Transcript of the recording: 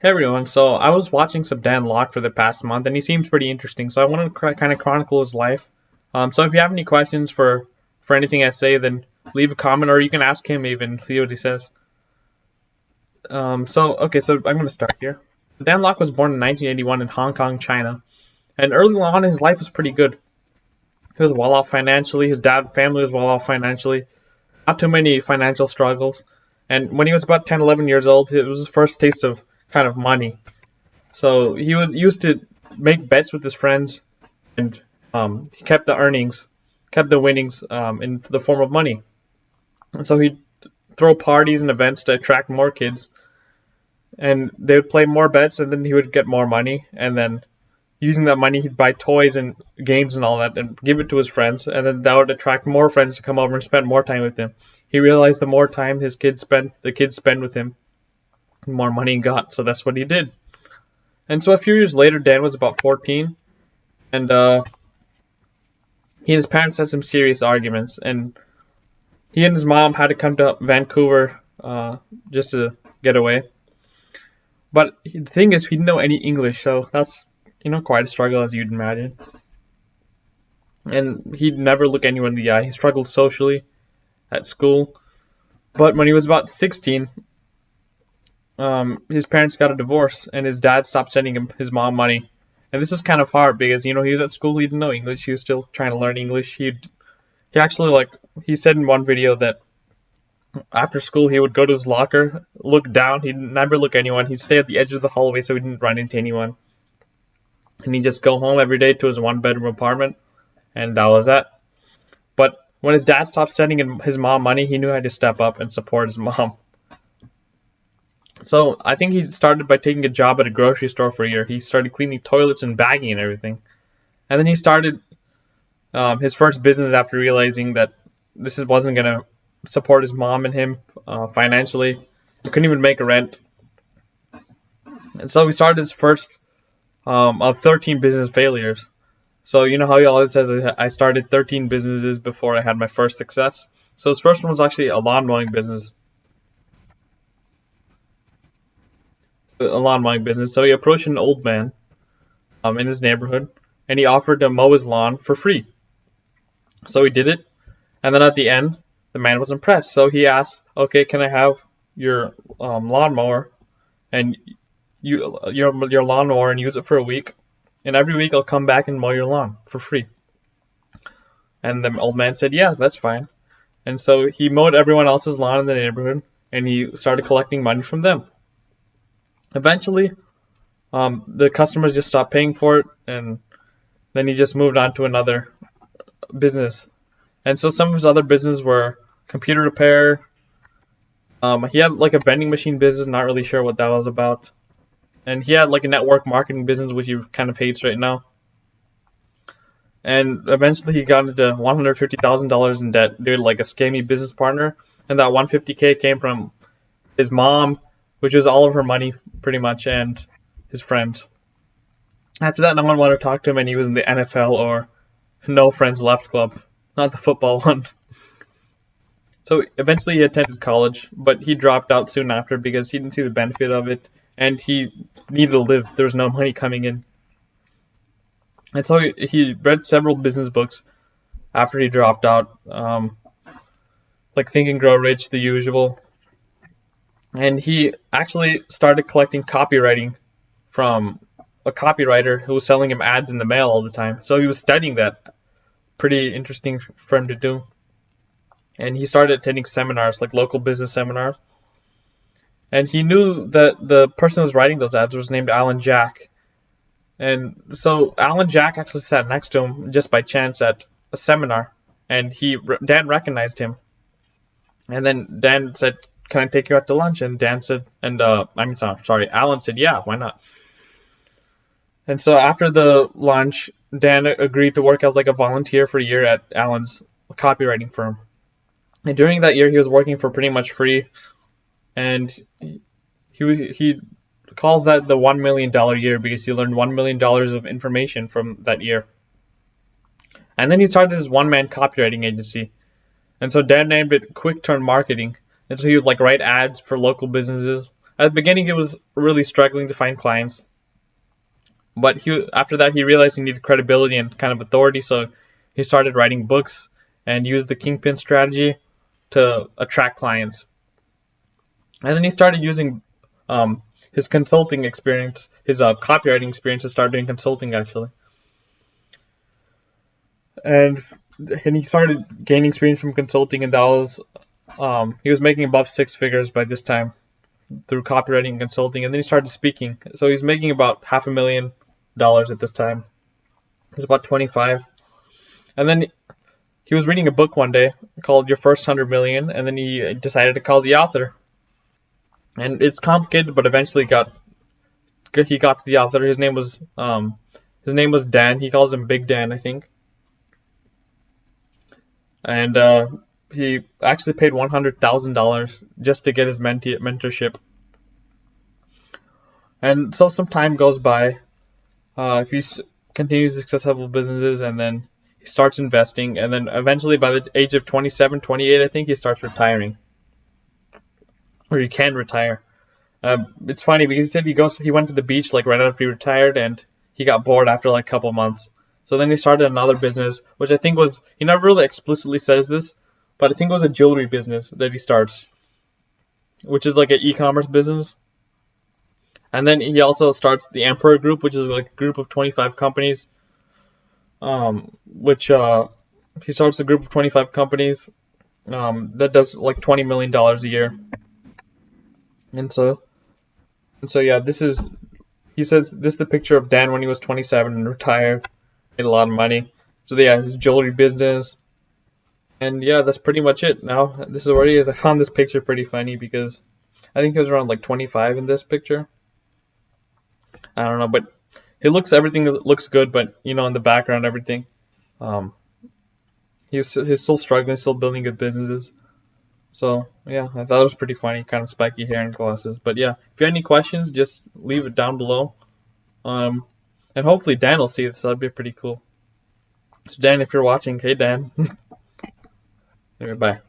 Hey everyone, so I was watching some Dan Lok for the past month, and he seems pretty interesting. So I want to kind of chronicle his life. So if you have any questions for anything I say, then leave a comment, or you can ask him even, see what he says. So I'm going to start here. Dan Lok was born in 1981 in Hong Kong, China, and early on his life was pretty good. He was well off financially. His family was well off financially. Not too many financial struggles. And when he was about 10, 11 years old, it was his first taste of kind of money. So he was used to make bets with his friends, and he kept the earnings, kept the winnings in the form of money. And so he'd throw parties and events to attract more kids, and they would play more bets, and then he would get more money, and then using that money he'd buy toys and games and all that, and give it to his friends, and then that would attract more friends to come over and spend more time with him. He realized the more time the kids spend with him, the more money he got. So that's what he did. And so a few years later, Dan was about 14, and he and his parents had some serious arguments, and he and his mom had to come to Vancouver just to get away. But the thing is, he didn't know any English, so that's quite a struggle, as you'd imagine. And he'd never look anyone in the eye. He struggled socially at school. But when he was about 16, his parents got a divorce, and his dad stopped sending his mom money. And this is kind of hard because he was at school, he didn't know English, he was still trying to learn English. He actually he said in one video that after school he would go to his locker, look down, he'd never look at anyone, he'd stay at the edge of the hallway so he didn't run into anyone. And he'd just go home every day to his one-bedroom apartment, and that was that. But when his dad stopped sending his mom money, he knew how to step up and support his mom. So I think he started by taking a job at a grocery store for a year. He started cleaning toilets and bagging and everything. And then he started his first business after realizing that this wasn't going to support his mom and him financially. He couldn't even make a rent. And so he started his first of 13 business failures. So you know how he always says, I started 13 businesses before I had my first success? So his first one was actually a lawn mowing business. So he approached an old man in his neighborhood, and he offered to mow his lawn for free. So he did it, and then at the end, the man was impressed. So he asked, "Okay, can I have your lawnmower and your lawnmower and use it for a week? And every week I'll come back and mow your lawn for free." And the old man said, "Yeah, that's fine." And so he mowed everyone else's lawn in the neighborhood, and he started collecting money from them. Eventually, the customers just stopped paying for it, and then he just moved on to another business. And so some of his other businesses were computer repair. He had like a vending machine business, not really sure what that was about. And he had like a network marketing business, which he kind of hates right now. And eventually he got into $150,000 in debt due to like a scammy business partner. And that $150K came from his mom, which was all of her money pretty much, and his friends. After that, no one wanted to talk to him, and he was in the NFL or No Friends Left Club, not the football one. So eventually he attended college, but he dropped out soon after because he didn't see the benefit of it, and he needed to live. There was no money coming in. And so he read several business books after he dropped out, like Think and Grow Rich, the usual. And he actually started collecting copywriting from a copywriter who was selling him ads in the mail all the time. So he was studying that. Pretty interesting for him to do. And he started attending seminars, like local business seminars. And he knew that the person who was writing those ads was named Alan Jack. And so Alan Jack actually sat next to him just by chance at a seminar. And Dan recognized him. And then Dan said, "Can I take you out to lunch?" And Alan said, "Yeah, why not?" And so after the lunch, Dan agreed to work as like a volunteer for a year at Alan's copywriting firm. And during that year, he was working for pretty much free, and he calls that the $1 million year because he learned $1 million of information from that year. And then he started his one-man copywriting agency. And so Dan named it Quick Turn Marketing. And so he would like write ads for local businesses At the beginning, he was really struggling to find clients, but after that he realized he needed credibility and kind of authority, so he started writing books and used the kingpin strategy to attract clients. And then he started using his consulting experience, his copywriting experience, to start doing consulting actually. And he started gaining experience from consulting, and that was he was making above six figures by this time through copywriting and consulting. And then he started speaking, so he's making about $500,000 at this time. He's about 25, and then he was reading a book one day called Your First 100 Million, and then he decided to call the author. And it's complicated, but eventually he got to the author. His name was Dan. He calls him Big Dan, I think. And he actually paid $100,000 just to get his mentorship. And so some time goes by. He continues successful businesses, and then he starts investing. And then eventually, by the age of 27, 28, I think, he starts retiring. Or he can retire. It's funny because he said he went to the beach like right after he retired, and he got bored after like a couple months. So then he started another business, which I think was, he never really explicitly says this, but I think it was a jewelry business that he starts, which is like an e-commerce business. And then he also starts the Emperor Group, which is like a group of 25 companies. He starts a group of 25 companies that does like $20 million a year. And so yeah, he says this is the picture of Dan when he was 27 and retired, made a lot of money. So yeah, his jewelry business. And yeah, that's pretty much it. Now this is where he is. I found this picture pretty funny because I think he was around like 25 in this picture. I don't know, but everything looks good, but in the background, everything. He's still struggling, still building good businesses. So yeah, I thought it was pretty funny, kind of spiky hair and glasses. But yeah, if you have any questions, just leave it down below. And hopefully Dan will see this. That'd be pretty cool. So Dan, if you're watching, hey Dan. Anyway, bye.